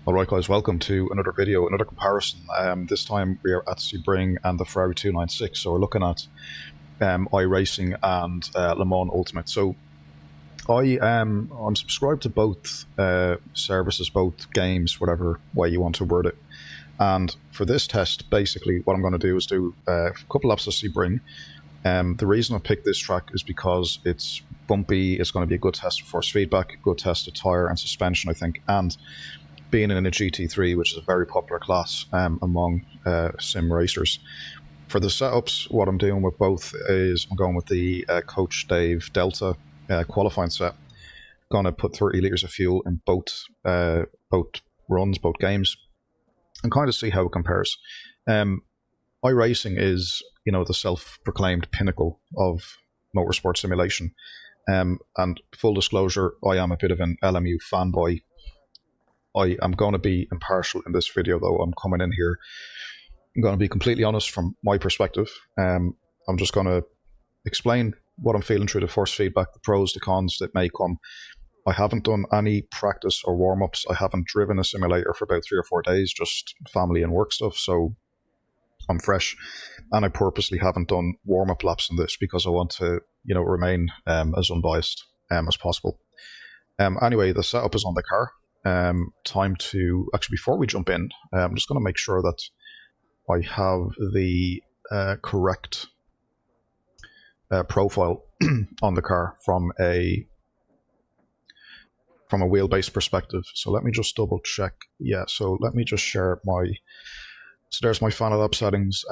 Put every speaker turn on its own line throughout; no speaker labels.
Alright guys, welcome to another video, another comparison. This time we are at Sebring and the Ferrari 296, so we're looking at iRacing and Le Mans Ultimate. So I'm subscribed to both services, both games, whatever way you want to word it. And for this test, basically what I'm going to do is do a couple laps of Sebring. The reason I picked this track is because it's bumpy, it's going to be a good test of force feedback, good test of tyre and suspension, I think, and being in a GT3, which is a very popular class among sim racers. For the setups, what I'm doing with both is I'm going with the Coach Dave Delta qualifying set. Going to put 30 litres of fuel in both runs, both games, and kind of see how it compares. iRacing is, the self-proclaimed pinnacle of motorsport simulation. And full disclosure, I am a bit of an LMU fanboy. I am going to be impartial in this video, though. I'm coming in here. I'm going to be completely honest from my perspective. I'm just going to explain what I'm feeling through the force feedback, the pros, the cons that may come. I haven't done any practice or warm-ups. I haven't driven a simulator for about 3 or 4 days, just family and work stuff, so I'm fresh. And I purposely haven't done warm-up laps in this because I want to, remain as unbiased as possible. Anyway, the setup is on the car. Time to actually, before we jump in, I'm just going to make sure that I have the correct profile on the car from a wheelbase perspective. So let me just double check. Yeah, so let me just share so there's my Fanatec settings.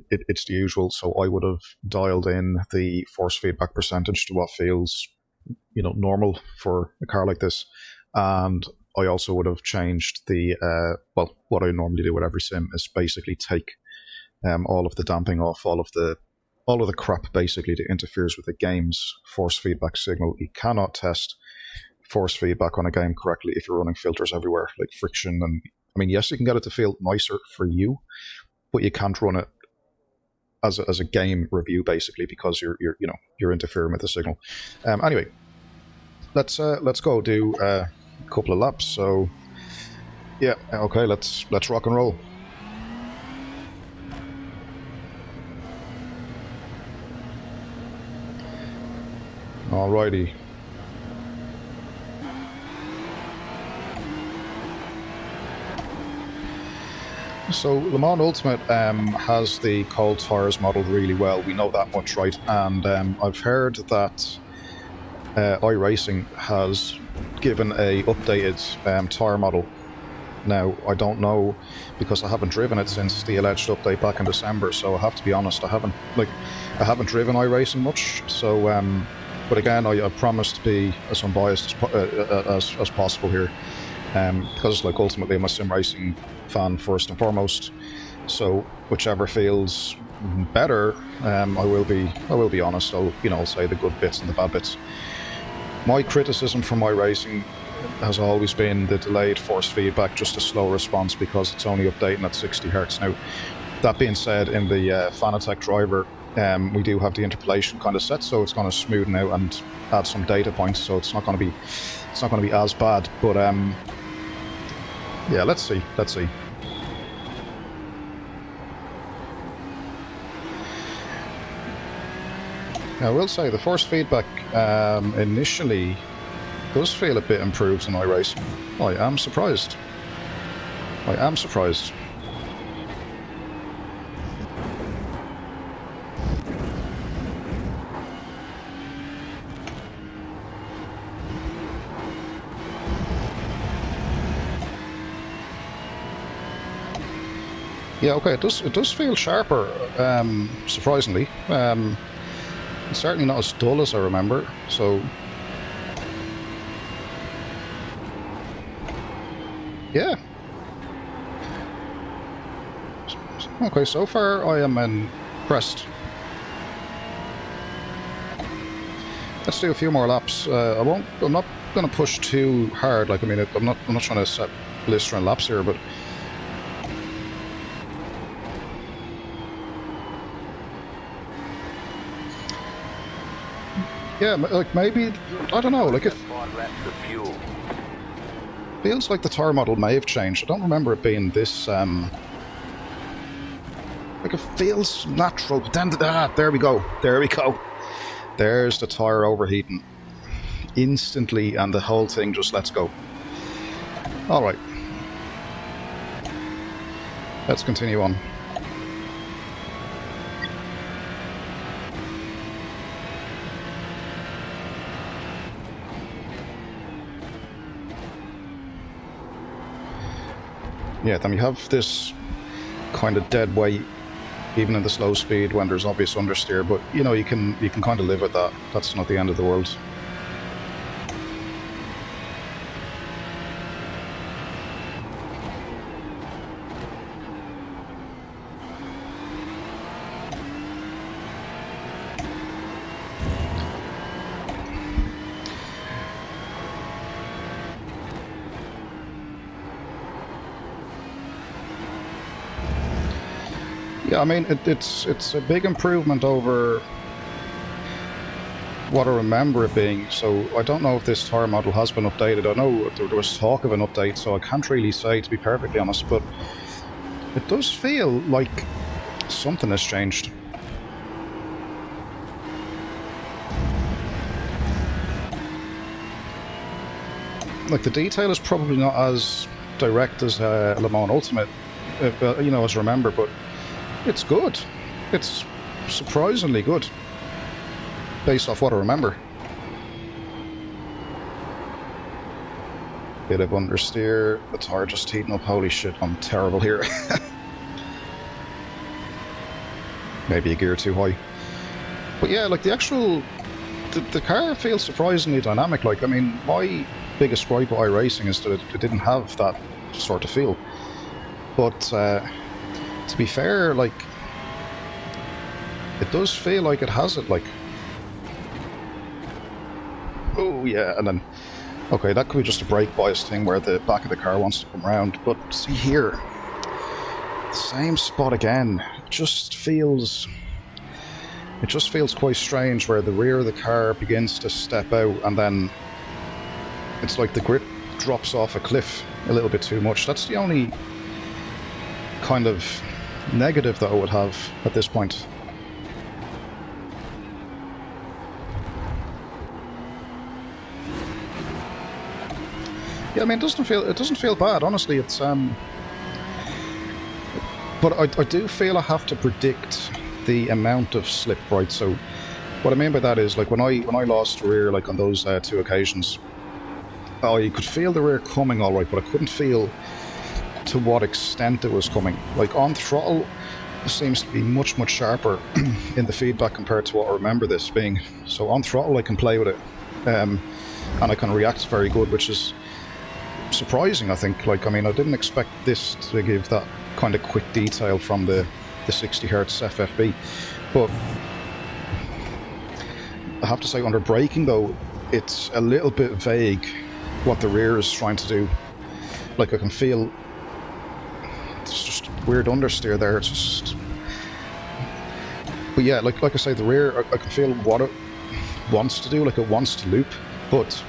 It's the usual, so I would have dialed in the force feedback percentage to what feels normal for a car like this, and I also would have changed the, what I normally do with every sim is basically take all of the damping off, all of the crap basically that interferes with the game's force feedback signal. You cannot test force feedback on a game correctly if you're running filters everywhere, like friction. And I mean, yes, you can get it to feel nicer for you, but you can't run it as a game review basically because you're interfering with the signal. Anyway, let's go do couple of laps. So yeah, okay, let's rock and roll. Alrighty. So Le Mans Ultimate has the cold tires modeled really well. We know that much, right? And I've heard that iRacing has given a updated tire model. Now, I don't know because I haven't driven it since the alleged update back in December, so I have to be honest, I haven't driven iRacing much, so but again, I promise to be as unbiased as possible here, because ultimately I'm a sim racing fan first and foremost, so whichever feels better, I will be honest. I'll say the good bits and the bad bits. My criticism for iRacing has always been the delayed force feedback, just a slow response because it's only updating at 60 Hz. Now, that being said, in the Fanatec driver, we do have the interpolation kind of set, so it's going to smoothen out and add some data points, so it's not going to be as bad. But yeah, let's see. Now, I will say the force feedback initially does feel a bit improved in iRacing. I am surprised. Yeah, okay, it does feel sharper, surprisingly. It's certainly not as dull as I remember, so yeah. Okay, so far I am impressed. Let's do a few more laps. I'm not going to push too hard. Like, I mean, I'm not trying to set blistering laps here, but yeah, like maybe, I don't know, like if Feels like the tyre model may have changed. I don't remember it being this, like it feels natural, but then, there we go. There we go. There's the tyre overheating instantly, and the whole thing just lets go. Alright. Let's continue on. Yeah, then we have this kind of dead weight even in the slow speed when there's obvious understeer, but you know, you can kind of live with that. That's not the end of the world. Yeah, I mean, it's a big improvement over what I remember it being, so I don't know if this tyre model has been updated. I know there was talk of an update, so I can't really say, to be perfectly honest, but it does feel like something has changed. Like, the detail is probably not as direct as Le Mans Ultimate, you know, as I remember, but it's good. It's surprisingly good, based off what I remember. Bit of understeer, the tyre just heating up. Holy shit, I'm terrible here. Maybe a gear too high. But yeah, like the actual... The car feels surprisingly dynamic. Like, I mean, my biggest gripe with iRacing is that it didn't have that sort of feel. But to be fair, like, it does feel like it has it, like... Oh yeah, and then... Okay, that could be just a brake bias thing where the back of the car wants to come around, but see here, same spot again. It just feels quite strange where the rear of the car begins to step out, and then it's like the grip drops off a cliff a little bit too much. That's the only kind of negative that I would have at this point. Yeah, I mean, it doesn't feel bad, honestly. It's but I do feel I have to predict the amount of slip, right? So what I mean by that is, like, when I lost the rear, like on those two occasions, I could feel the rear coming all right, but I couldn't feel to what extent it was coming. Like on throttle, it seems to be much sharper in the feedback compared to what I remember this being. So on throttle, I can play with it, and I can react very good, which is surprising, I think. Like, I mean, I didn't expect this to give that kind of quick detail from the 60 Hz FFB, but I have to say, under braking though, it's a little bit vague what the rear is trying to do. Like, I can feel it's just weird understeer there. It's just, but yeah, like I say, the rear, I can feel what it wants to do. Like, it wants to loop, but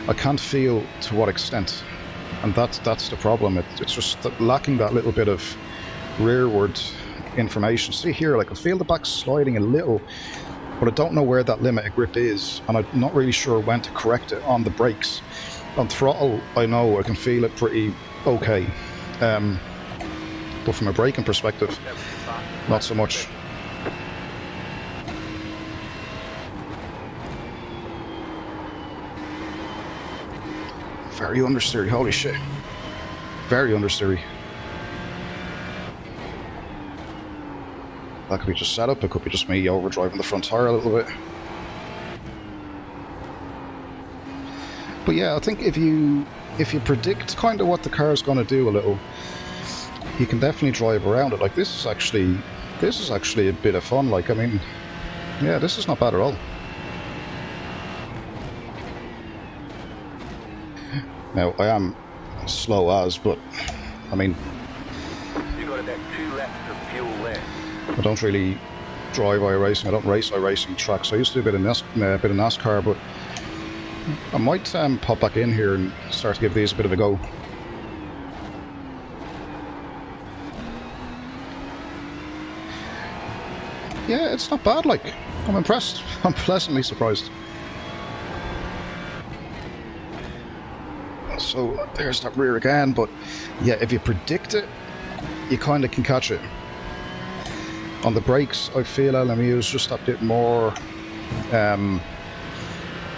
I can't feel to what extent, and that's the problem. It's just lacking that little bit of rearward information. See here, like, I feel the back sliding a little, but I don't know where that limit of grip is, and I'm not really sure when to correct it on the brakes. On throttle, I know I can feel it pretty okay, but from a braking perspective, not so much. Very understeery, holy shit. Very understeery. That could be just setup, it could be just me overdriving the front tire a little bit. But yeah, I think if you predict kind of what the car is going to do a little, you can definitely drive around it. Like, this is actually a bit of fun. Like, I mean, yeah, this is not bad at all. Now, I am slow as, but, I mean, I don't really drive iRacing. I don't race iRacing tracks. I used to do a bit of NASCAR, but I might pop back in here and start to give these a bit of a go. Yeah, it's not bad, like. I'm impressed. I'm pleasantly surprised. So, there's that rear again, but yeah, if you predict it, you kind of can catch it. On the brakes, I feel LMU is just a bit more,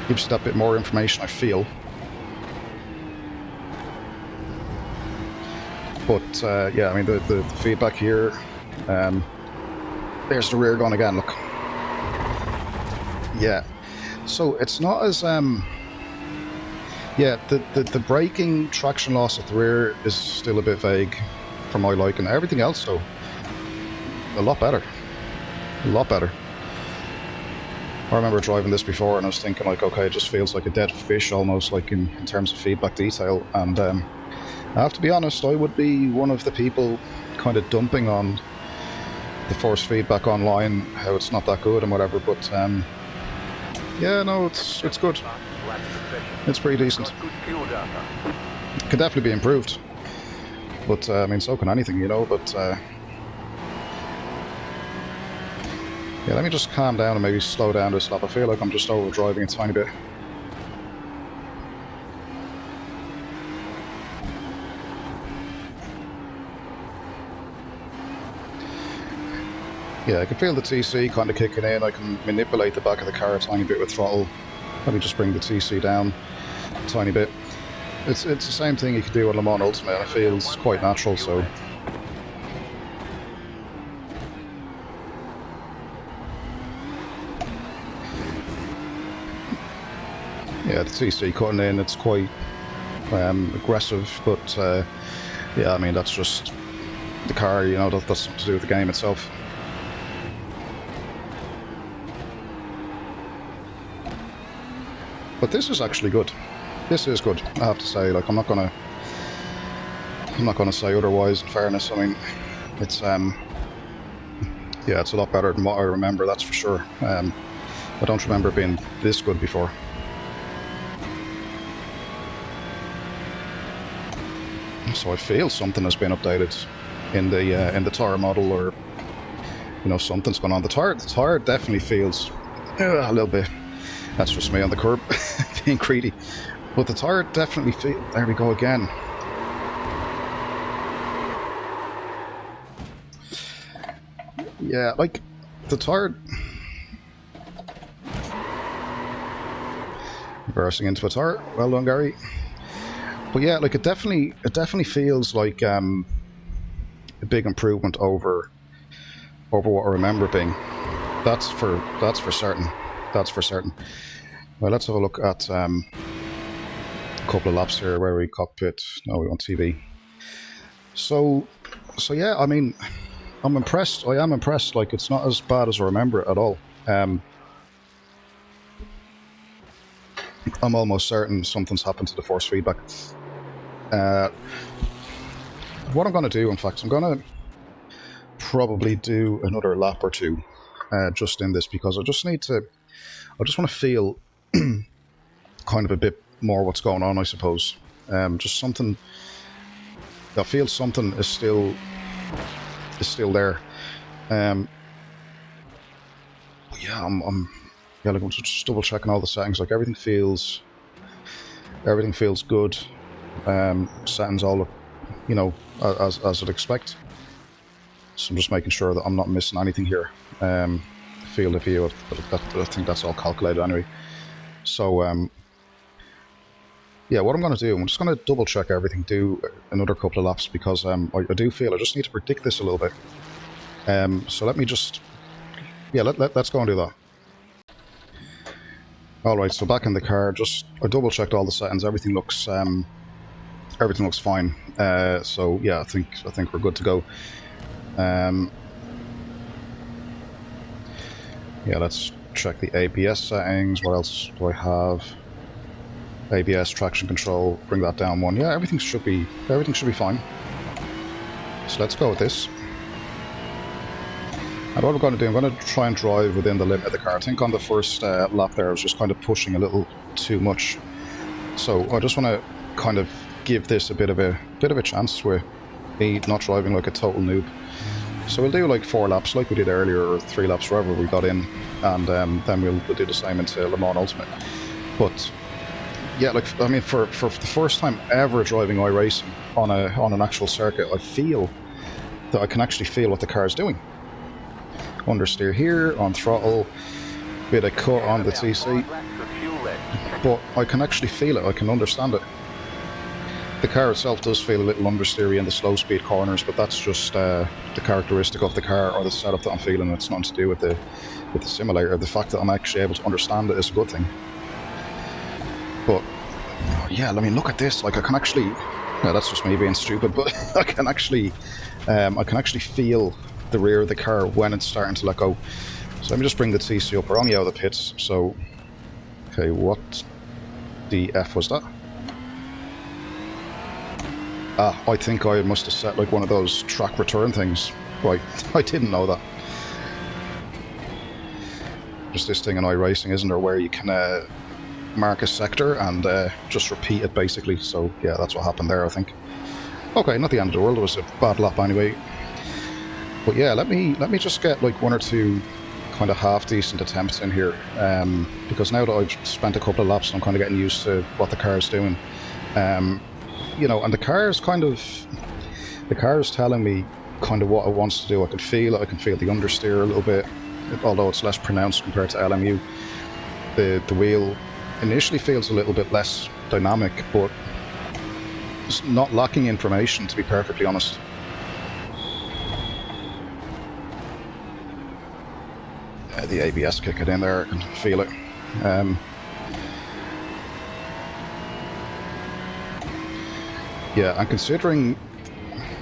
gives you that bit more information, I feel. But yeah, I mean, the feedback here, there's the rear going again, look. Yeah, so it's not as, yeah, the braking traction loss at the rear is still a bit vague for my liking. Everything else, though, a lot better. A lot better. I remember driving this before and I was thinking, like, okay, it just feels like a dead fish almost, like in terms of feedback detail. And I have to be honest, I would be one of the people kind of dumping on the force feedback online, how it's not that good and whatever, but yeah, no, it's good. It's pretty decent. It can definitely be improved. But, I mean, so can anything, you know, but yeah, let me just calm down and maybe slow down this lap. I feel like I'm just overdriving a tiny bit. Yeah, I can feel the TC kind of kicking in. I can manipulate the back of the car a tiny bit with throttle. Let me just bring the TC down a tiny bit. It's the same thing you can do on Le Mans Ultimate, and it feels quite natural, so... Yeah, the TC cutting in, it's quite aggressive, but yeah, I mean, that's just the car, you know, that's something to do with the game itself. But this is actually good. This is good, I have to say. Like, I'm not gonna say otherwise, in fairness. I mean, it's yeah, it's a lot better than what I remember, that's for sure. I don't remember it being this good before. So I feel something has been updated in the tire model, or you know, something's gone on. The tire definitely feels a little bit. That's just me on the curb being greedy. But the tire definitely feels. There we go again. Yeah, like the tire. Reversing into a tire. Well done, Gary. But yeah, like it definitely feels like a big improvement over what I remember it being. That's for certain. That's for certain. Well, let's have a look at a couple of laps here. Where we cockpit? No, we want TV. So yeah, I mean, I'm impressed. I am impressed. Like, it's not as bad as I remember it at all. I'm almost certain something's happened to the force feedback. What I'm going to do, in fact, I'm going to probably do another lap or two just in this, because I just want to feel kind of a bit more what's going on, I suppose. Just something, I feel something is still there. Yeah, I'm just double checking all the settings. Like, everything feels good. Settings all look, you know, as I'd expect. So I'm just making sure that I'm not missing anything here. Field of view, I think that's all calculated anyway. So yeah, what I'm going to do, I'm just going to double check everything, do another couple of laps, because I do feel I just need to predict this a little bit. So let me just, yeah, let's go and do that. Alright, so back in the car, I double checked all the settings, everything looks fine. So yeah, I think we're good to go. Yeah, let's check the ABS settings. What else do I have? ABS, traction control, bring that down one. Yeah, everything should be fine. So let's go with this. And what I'm going to do, I'm going to try and drive within the limit of the car. I think on the first lap there I was just kind of pushing a little too much. So I just want to kind of give this a bit of a chance with me not driving like a total noob. So we'll do like 4 laps like we did earlier, or 3 laps wherever we got in, and then we'll do the same into Le Mans Ultimate. But yeah, like, I mean, for the first time ever driving iRacing on an actual circuit, I feel that I can actually feel what the car is doing. Understeer here, on throttle, bit of cut on the TC, but I can actually feel it, I can understand it. The car itself does feel a little understeery in the slow speed corners, but that's just the characteristic of the car or the setup that I'm feeling. It's nothing to do with the simulator. The fact that I'm actually able to understand it is a good thing. But yeah, I mean, look at this. Like, I can actually, yeah, that's just me being stupid, but I can actually feel the rear of the car when it's starting to let go. So let me just bring the TC up. We're only out of the pits, so okay, what the F was that? Ah, I think I must have set like one of those track return things. Right, I didn't know that. There's this thing in iRacing, isn't there, where you can mark a sector and just repeat it basically. So yeah, that's what happened there, I think. Okay, not the end of the world. It was a bad lap anyway. But yeah, let me just get like 1 or 2 kind of half decent attempts in here, because now that I've spent a couple of laps, I'm kind of getting used to what the car is doing. You know, and the car is telling me kind of what it wants to do. I can feel it. I can feel the understeer a little bit, although it's less pronounced compared to LMU. The wheel initially feels a little bit less dynamic, but it's not lacking information, to be perfectly honest. The ABS kick it in there, I can feel it. Yeah, and considering,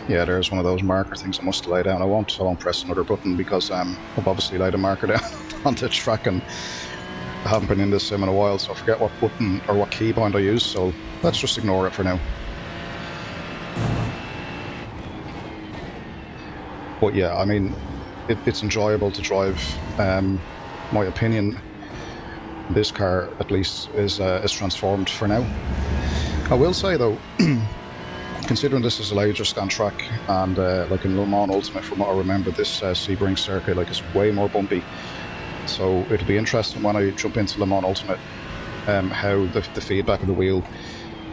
yeah, there's one of those marker things I must lay down. I won't press another button because I've obviously laid a marker down on the track, and I haven't been in this sim in a while, so I forget what button or what keybind I use, so let's just ignore it for now. But yeah, I mean, it's enjoyable to drive. My opinion, this car at least is transformed for now. I will say though, considering this is a laser scan track, and like in Le Mans Ultimate, from what I remember, this Sebring circuit like is way more bumpy. So it'll be interesting when I jump into Le Mans Ultimate, how the feedback of the wheel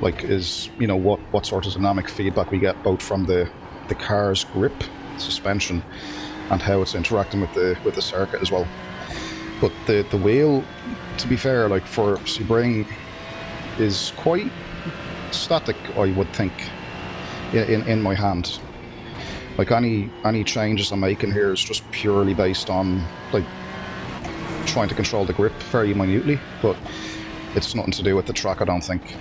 like is, you know, what sort of dynamic feedback we get both from the car's grip, suspension, and how it's interacting with the circuit as well. But the wheel, to be fair, like for Sebring, is quite static, I would think, in my hand. Like any changes I'm making here is just purely based on like trying to control the grip very minutely, but it's nothing to do with the track, I don't think.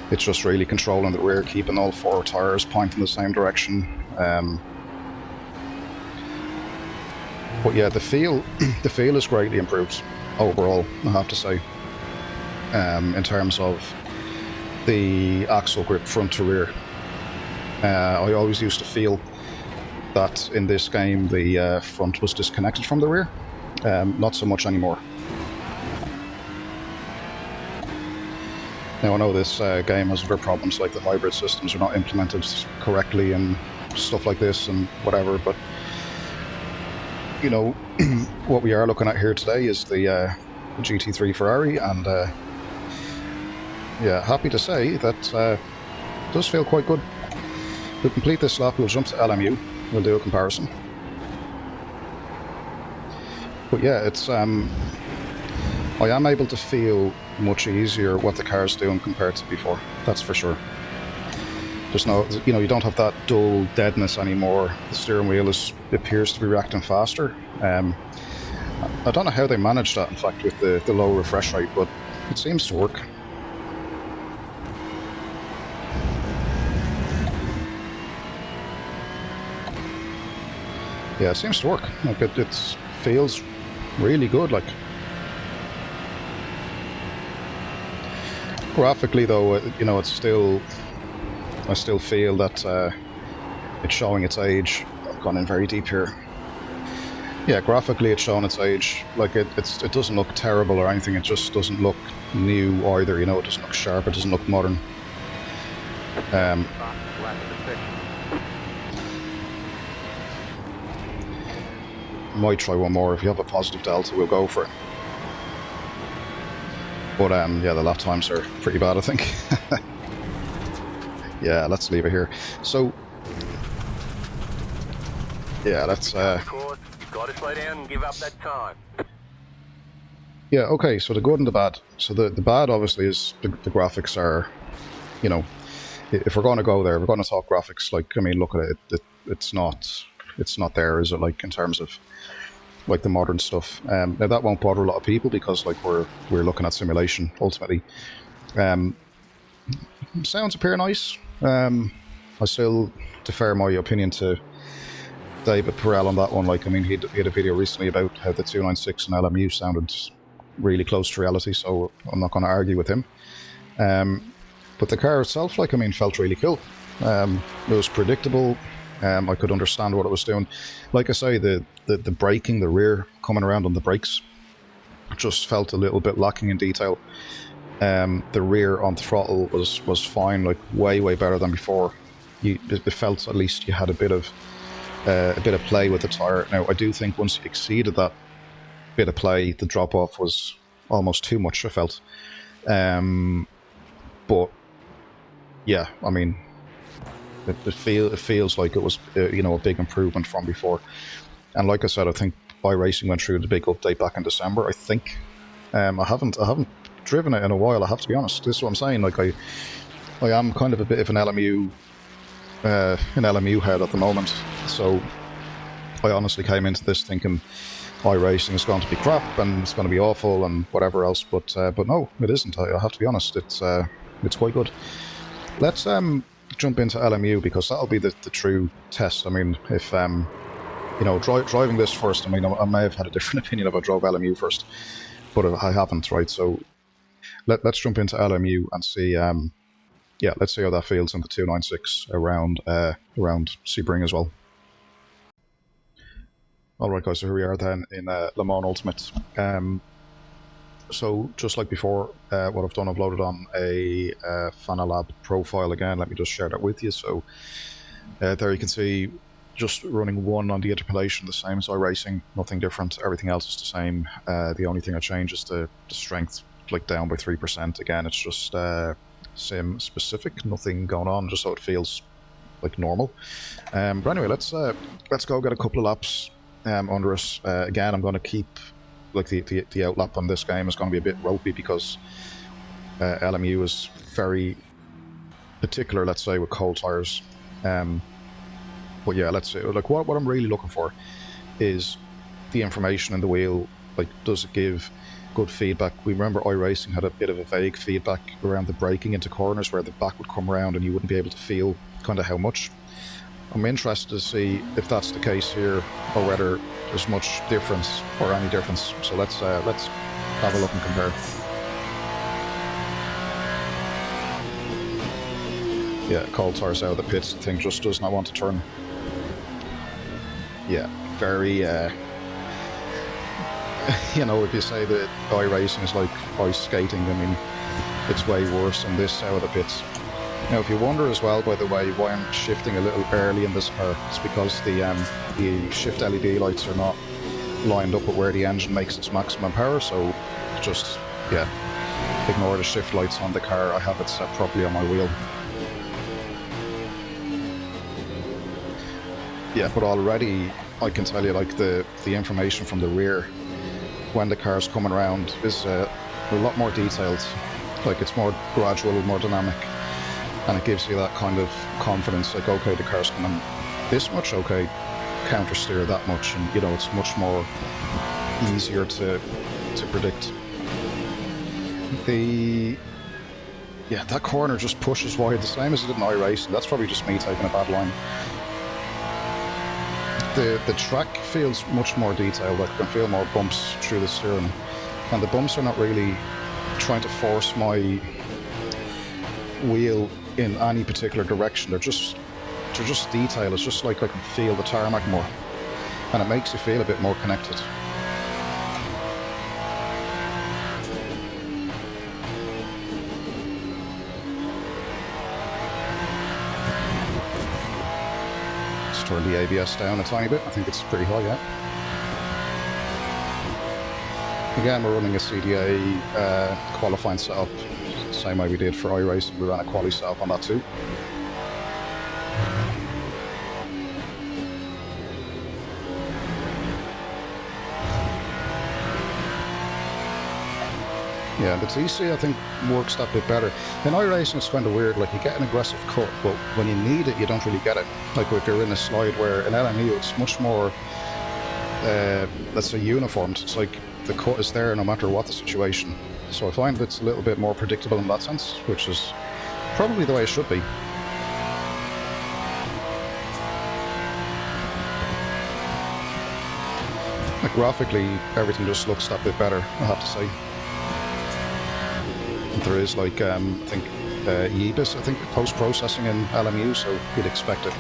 It's just really controlling the rear, keeping all 4 tires pointing the same direction. But yeah, the feel is greatly improved overall, I have to say, in terms of the axle grip front to rear. I always used to feel that in this game the front was disconnected from the rear. Not so much anymore. Now I know this game has other problems, like the hybrid systems are not implemented correctly and stuff like this and whatever, but you know, what we are looking at here today is the GT3 Ferrari, and yeah, happy to say that it does feel quite good. To complete this lap, we'll jump to LMU, we'll do a comparison. But yeah, it's I am able to feel much easier what the car's doing compared to before, that's for sure. There's no, you know, you don't have that dull deadness anymore. The steering wheel appears to be reacting faster. I don't know how they managed that, in fact, with the low refresh rate, but it seems to work. Yeah, it seems to work. Like it feels really good. Like graphically, though, you know, it's still. I still feel that it's showing its age. I've gone in very deep here. Yeah, graphically it's shown its age. Like it doesn't look terrible or anything. It just doesn't look new either. You know, it doesn't look sharp. It doesn't look modern. Might try one more. If you have a positive delta, we'll go for it. But yeah, the lap times are pretty bad, I think. Yeah, let's leave it here. So yeah, let's
Gotta slow down and give up that time.
yeah, okay, so the good and the bad. So the bad obviously is the graphics are, you know, if we're going to go there, we're going to talk graphics. Like, I mean, look at it, it's not there, is it? Like in terms of like the modern stuff. Now that won't bother a lot of people because like we're looking at simulation ultimately. Sounds appear nice. I still defer my opinion to David Perel on that one. Like, I mean, he had a video recently about how the 296 and LMU sounded really close to reality, so I'm not going to argue with him. But the car itself, like, I mean, felt really cool. It was predictable. I could understand what it was doing. Like I say, the braking, the rear coming around on the brakes, just felt a little bit lacking in detail. The rear on throttle was fine, like way better than before. It felt at least you had a bit of play with the tyre. Now I do think once you exceeded that bit of play, the drop off was almost too much, I felt. But yeah, I mean, it feels like it was you know, a big improvement from before. And like I said, I think iRacing went through the big update back in December, I think. I haven't driven it in a while, I have to be honest. This is what I'm saying. Like I am kind of a bit of an LMU head at the moment. So I honestly came into this thinking iRacing is going to be crap and it's going to be awful and whatever else. But no, it isn't. I have to be honest. It's quite good. Let's jump into LMU because that'll be the true test. I mean, if you know, driving this first, I mean, I may have had a different opinion if I drove LMU first, but I haven't, right? So let's jump into LMU and see. Yeah, let's see how that feels in the 296 around Sebring as well. Alright guys, so here we are then in Le Mans Ultimate. So just like before, what I've done, I've loaded on a Fanalab profile again. Let me just share that with you. So there you can see just running 1 on the interpolation, the same as iRacing, nothing different. Everything else is the same. The only thing I changed is the strength, like down by 3%. Again, it's just sim specific, nothing going on, just so it feels like normal. But anyway, let's go get a couple of laps under us. Again, I'm going to keep like the outlap on this game is going to be a bit ropey because LMU is very particular, let's say, with cold tires. But yeah, let's say, like what I'm really looking for is the information in the wheel. Like, does it give good feedback? We remember iRacing had a bit of a vague feedback around the braking into corners where the back would come around and you wouldn't be able to feel kind of how much. I'm interested to see if that's the case here or whether there's much difference or any difference. So let's have a look and compare. Yeah, cold tires out of the pits. The thing just does not want to turn. Yeah, very you know, if you say that iRacing is like ice skating, I mean, it's way worse than this out of the pits. Now, if you wonder as well, by the way, why I'm shifting a little early in this car, it's because the shift LED lights are not lined up with where the engine makes its maximum power, so just, yeah, ignore the shift lights on the car. I have it set properly on my wheel. Yeah, but already I can tell you, like, the information from the rear when the car's coming around is a lot more detailed. Like, it's more gradual, more dynamic, and it gives you that kind of confidence, like, okay, the car's coming this much, okay, counter steer that much, and you know, it's much more easier to predict. Yeah, that corner just pushes wide, the same as it did in iRacing. That's probably just me taking a bad line. The track feels much more detailed. I can feel more bumps through the steering, and the bumps are not really trying to force my wheel in any particular direction. They're just detail. It's just like I can feel the tarmac more. and it makes you feel a bit more connected. Let's turn the ABS down a tiny bit. I think it's pretty high yet. Again, we're running a CDA qualifying setup, same way we did for iRacing. We ran a quali setup on that too. Yeah, the TC I think works that bit better. In iRacing it's kind of weird, like you get an aggressive cut, but when you need it you don't really get it. Like if you're in a slide, where in LMU it's much more, let's say, uniformed. It's like the cut is there no matter what the situation. So I find it's a little bit more predictable in that sense, which is probably the way it should be. Like graphically, everything just looks that bit better, I have to say. There is like, I think, YEBIS, I think, post-processing in LMU, so you'd expect it.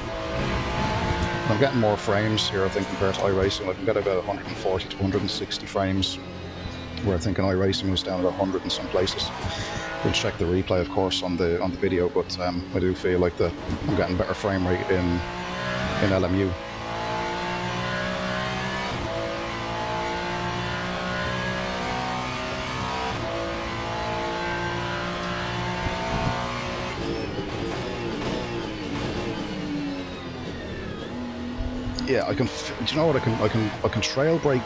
I'm getting more frames here, I think, compared to iRacing. Like, I'm getting about 140 to 160 frames, where I think in iRacing was down at 100 in some places. We'll check the replay, of course, on the video, but I do feel like that I'm getting better frame rate in LMU. Yeah, I can. Do you know what? I can trail brake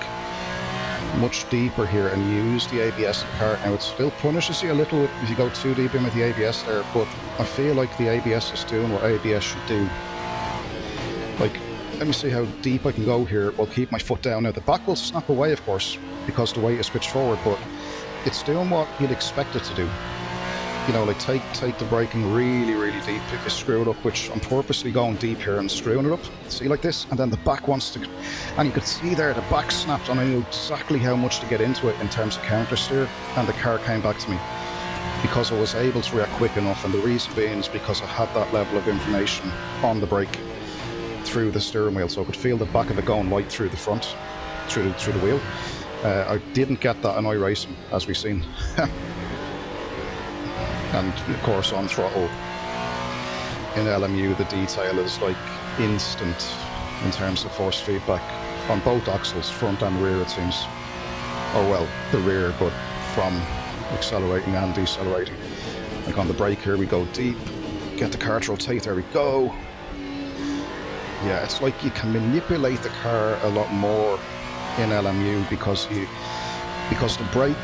much deeper here and use the ABS in the car. Now it still punishes you a little if you go too deep in with the ABS there, but I feel like the ABS is doing what ABS should do. Like, let me see how deep I can go here. I'll keep my foot down. Now the back will snap away, of course, because the weight is pitched forward, but it's doing what you'd expect it to do. You know, like take the braking really, really deep if you screw it up, which I'm purposely going deep here and screwing it up. See, like this, and then the back wants to, and you could see there the back snapped, and I knew exactly how much to get into it in terms of counter steer, and the car came back to me because I was able to react quick enough. And the reason being is because I had that level of information on the brake through the steering wheel, so I could feel the back of it going right through the front, through the wheel. I didn't get that in iRacing, as we've seen. And of course on throttle in LMU the detail is like instant in terms of force feedback on both axles, front and rear, it seems. Oh well, the rear, but from accelerating and decelerating. Like on the brake here we go deep, get the car to rotate, there we go. Yeah, it's like you can manipulate the car a lot more in LMU because the brake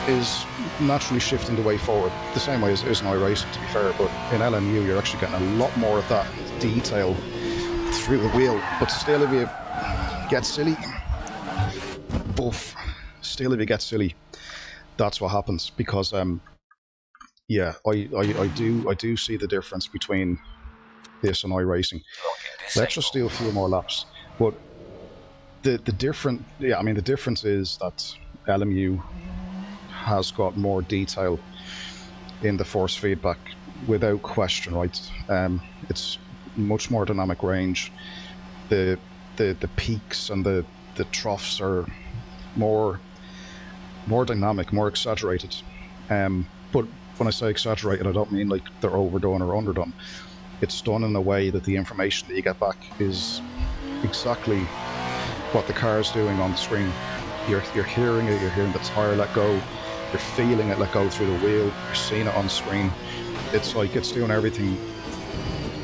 is naturally shifting the way forward, the same way as it is in iRacing, to be fair, but in LMU you're actually getting a lot more of that detail through the wheel. But still, if you get silly, still if you get silly, that's what happens, because yeah, I do see the difference between this and iRacing. Let's just do a few more laps, but the difference is that LMU has got more detail in the force feedback, without question, right? It's much more dynamic range. The peaks and the troughs are more dynamic, more exaggerated. But when I say exaggerated, I don't mean like they're overdone or underdone. It's done in a way that the information that you get back is exactly what the car is doing on the screen. You're hearing it, you're hearing the tire let go, you're feeling it let go through the wheel, you're seeing it on screen. It's like it's doing everything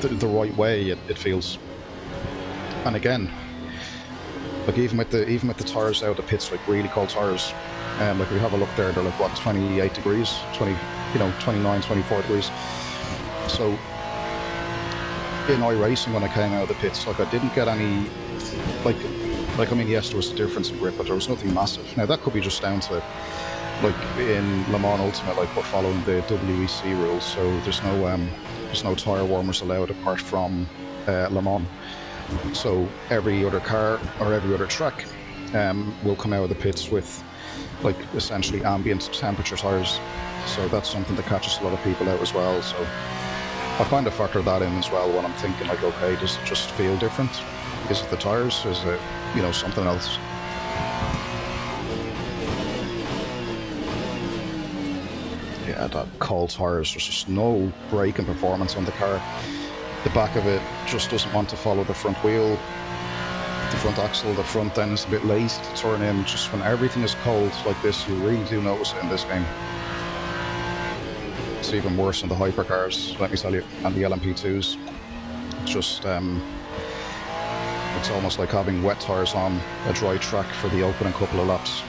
the right way, it feels. And again, like even with the tires out of the pits, like really cold tires, like we have a look there, they're like what, 28 degrees, 29, 24 degrees. So in iRacing, when I came out of the pits, like I didn't get any, like I mean, yes, there was a difference in grip, but there was nothing massive. Now that could be just down to, like in Le Mans Ultimate, like we're following the WEC rules, so there's no tire warmers allowed apart from Le Mans. So every other car or every other track will come out of the pits with like essentially ambient temperature tires. So that's something that catches a lot of people out as well. So I kind of factor that in as well when I'm thinking like, okay, does it just feel different? Is it the tires? Is it you know, something else. Yeah, that cold tires, there's just no braking performance on the car. The back of it just doesn't want to follow the front wheel, the front axle. The front end is a bit lazy to turn in. Just when everything is cold like this, you really do notice it in this game. It's even worse in the hypercars, let me tell you, and the LMP2s. It's just, it's almost like having wet tires on a dry track for the opening couple of laps.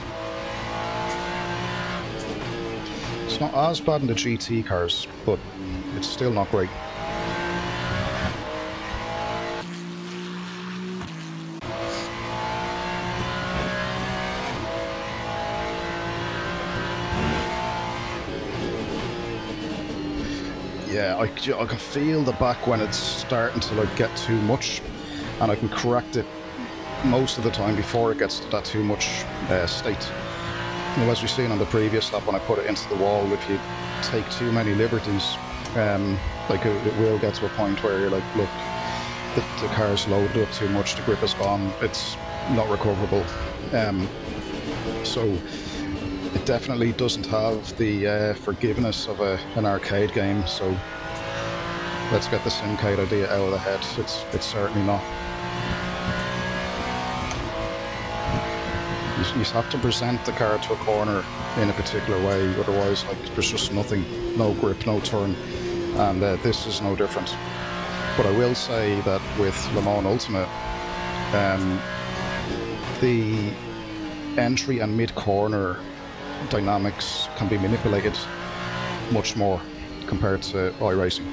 It's not as bad in the GT cars, but it's still not great. Yeah, I can feel the back when it's starting to like get too much, and I can correct it most of the time before it gets to that too much state. You know, as we've seen on the previous lap when I put it into the wall, if you take too many liberties, like it will get to a point where you're like, look, the car's loaded up too much, the grip is gone, it's not recoverable. So it definitely doesn't have the forgiveness of an arcade game, so let's get the Simcade idea out of the head. It's certainly not. You have to present the car to a corner in a particular way, otherwise like there's just nothing, no grip, no turn, and this is no different. But I will say that with Le Mans Ultimate, the entry and mid-corner dynamics can be manipulated much more compared to iRacing.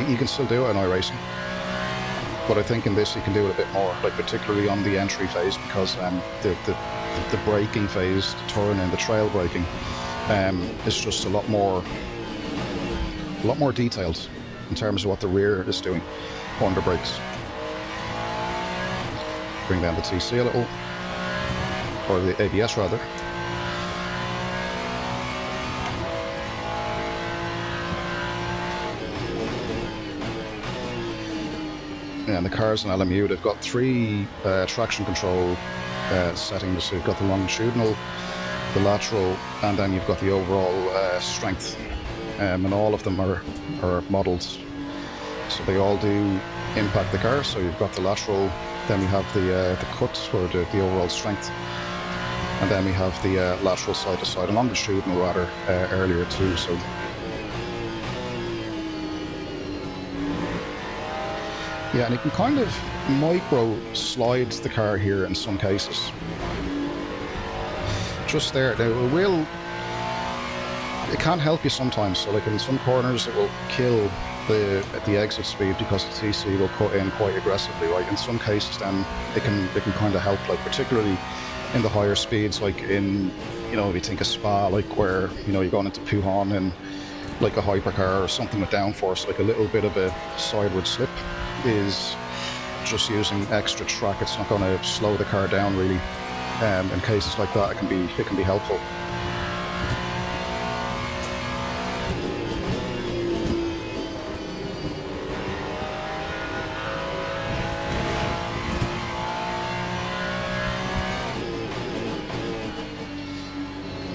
You can still do it in iRacing, but I think in this you can do it a bit more, like particularly on the entry phase, because the braking phase, the turn-in, the trail braking, is just a lot more detailed in terms of what the rear is doing under brakes. Bring down the TC a little, or the ABS rather. And the cars in LMU, they've got 3 traction control settings. So you've got the longitudinal, the lateral, and then you've got the overall strength. And all of them are modelled, so they all do impact the car. So you've got the lateral, then we have the cut, or the overall strength, and then we have the lateral side to side, and longitudinal rather, earlier too. So yeah, and you can kind of micro slide the car here in some cases. Just there. Now it can help you sometimes. So like in some corners it will kill the exit speed because the TC will cut in quite aggressively, right? In some cases then it can kind of help, like particularly in the higher speeds, like in, you know, if you think of Spa, like where, you know, you're going into Puhan in like a hypercar or something with downforce, like a little bit of a sideward slip is just using extra track. It's not going to slow the car down really. In cases like that, it can be helpful.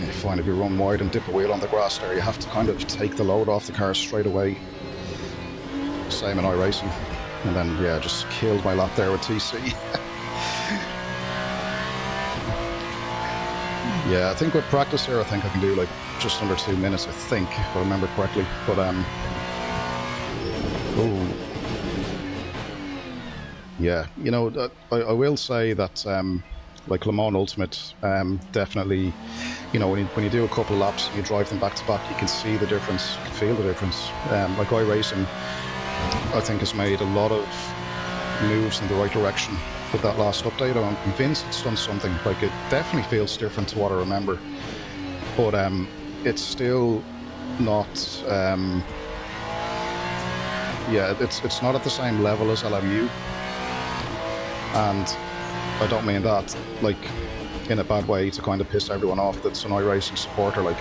You find if you run wide and dip a wheel on the grass there, you have to kind of take the load off the car straight away. Same in iRacing. And then, yeah, just killed my lap there with TC. Yeah, I think with practice here, I think I can do like just under 2 minutes, I think, if I remember correctly. But, oh. Yeah, you know, I will say that, like Le Mans Ultimate, definitely, you know, when you do a couple of laps, you drive them back to back, you can see the difference, you can feel the difference. Like iRacing, I think has made a lot of moves in the right direction with that last update. I'm convinced it's done something. Like, it definitely feels different to what I remember, but it's still not. Yeah, it's not at the same level as LMU, and I don't mean that like in a bad way to kind of piss everyone off that's an iRacing supporter. Like,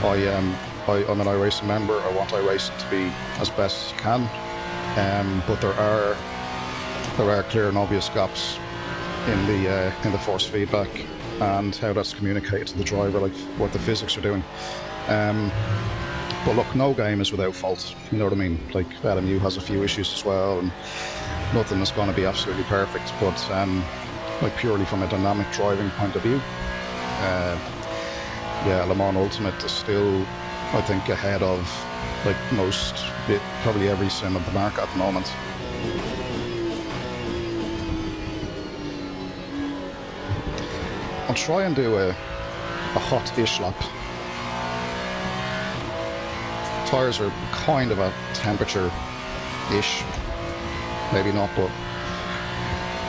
I'm an iRacing member. I want iRacing to be as best as you can, but there are there are clear and obvious gaps in the force feedback and how that's communicated to the driver, like what the physics are doing. But look, no game is without fault, you know what I mean? Like LMU has a few issues as well, and nothing is going to be absolutely perfect, but like purely from a dynamic driving point of view, yeah, Le Mans Ultimate is still, I think, ahead of like probably every sim on the market at the moment. I'll try and do a hot-ish lap. Tyres are kind of at temperature-ish. Maybe not, but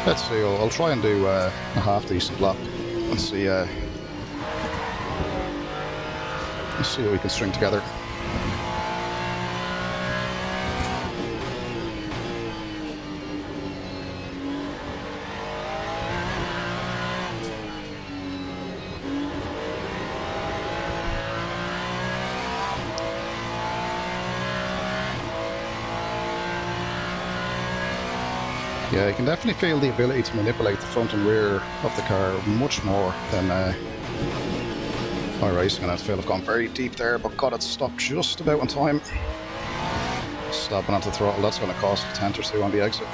let's see. I'll try and do a half-decent lap and see what we can string together. Yeah, you can definitely feel the ability to manipulate the front and rear of the car much more than iRacing, and I feel I've gone very deep there, but got it stopped just about on time. Stopping at the throttle, that's going to cost a tenth or two on the exit.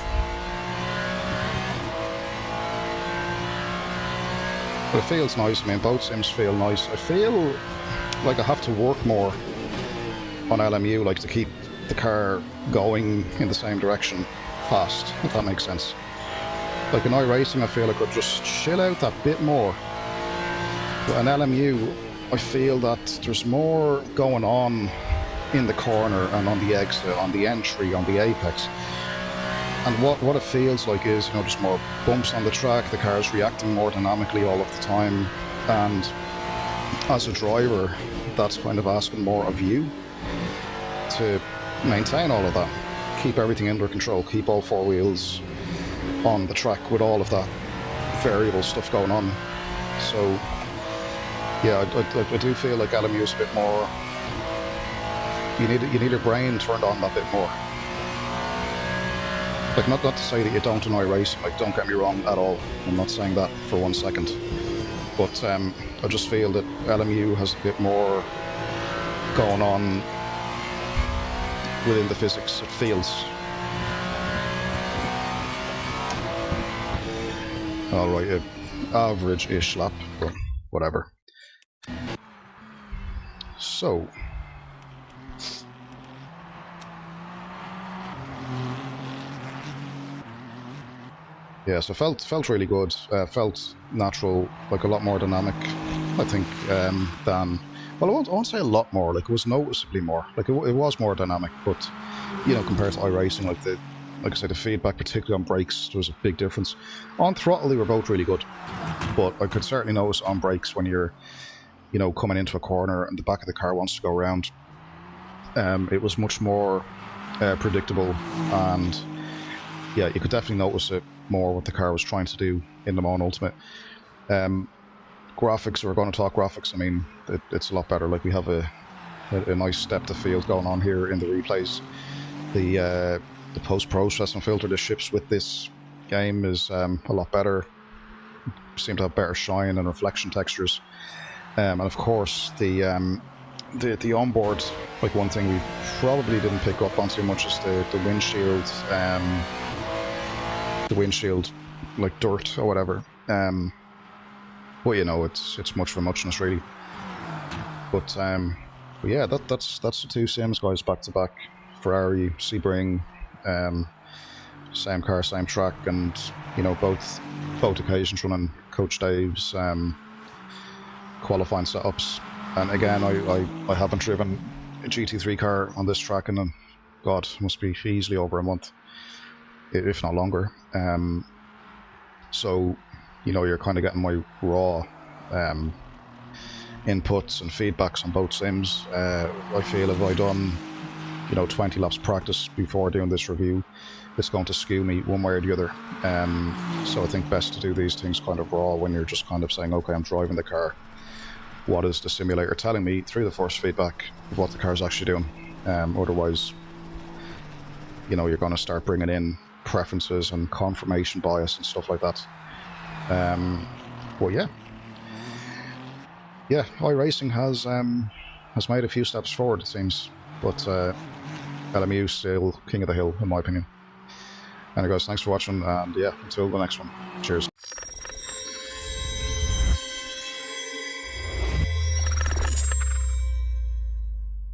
But it feels nice. I mean, both sims feel nice. I feel like I have to work more on LMU, like to keep the car going in the same direction fast, if that makes sense. Like in iRacing, I feel I could just chill out that bit more. But in LMU, I feel that there's more going on in the corner and on the exit, on the entry, on the apex. And what it feels like is, you know, just more bumps on the track, the car's reacting more dynamically all of the time. And as a driver, that's kind of asking more of you to maintain all of that. Keep everything under control, keep all four wheels on the track with all of that variable stuff going on. So yeah, I do feel like LMU is a bit more, you need your brain turned on that bit more. Like not to say that you don't in iRacing, like don't get me wrong at all, I'm not saying that for 1 second, but I just feel that LMU has a bit more going on within the physics, it feels. Alright, average-ish lap, but whatever. So, yeah, so felt really good. Felt natural, like a lot more dynamic, I think, than. Well, I won't say a lot more. Like it was noticeably more. Like it was more dynamic, but you know, compared to iRacing, like I said, the feedback, particularly on brakes, there was a big difference. On throttle, they were both really good, but I could certainly notice on brakes when you're, you know, coming into a corner and the back of the car wants to go around. It was much more predictable, and yeah, you could definitely notice it more what the car was trying to do in Le Mans Ultimate. Graphics, we're going to talk graphics. I mean, it's a lot better. Like we have a nice depth of field going on here in the replays. The post-processing filter that ships with this game is a lot better. Seem to have better shine and reflection textures. And of course, the onboard, like one thing we probably didn't pick up on too much is the windshield, like dirt or whatever. But you know, it's much for muchness really. But yeah, that's the two sims, guys, back to back. Ferrari, Sebring, same car, same track, and you know, both occasions running Coach Dave's qualifying setups. And again, I haven't driven a GT3 car on this track in, God, must be easily over a month, if not longer. So, you know, you're kind of getting my raw inputs and feedbacks on both sims. I feel if I done, you know, 20 laps practice before doing this review, it's going to skew me one way or the other. So I think best to do these things kind of raw when you're just kind of saying, okay, I'm driving the car. What is the simulator telling me through the force feedback of what the car's actually doing? Otherwise, you know, you're going to start bringing in preferences and confirmation bias and stuff like that. But yeah, iRacing has made a few steps forward, it seems, but LMU still king of the hill, in my opinion. Anyway guys, thanks for watching, and yeah, until the next one, cheers.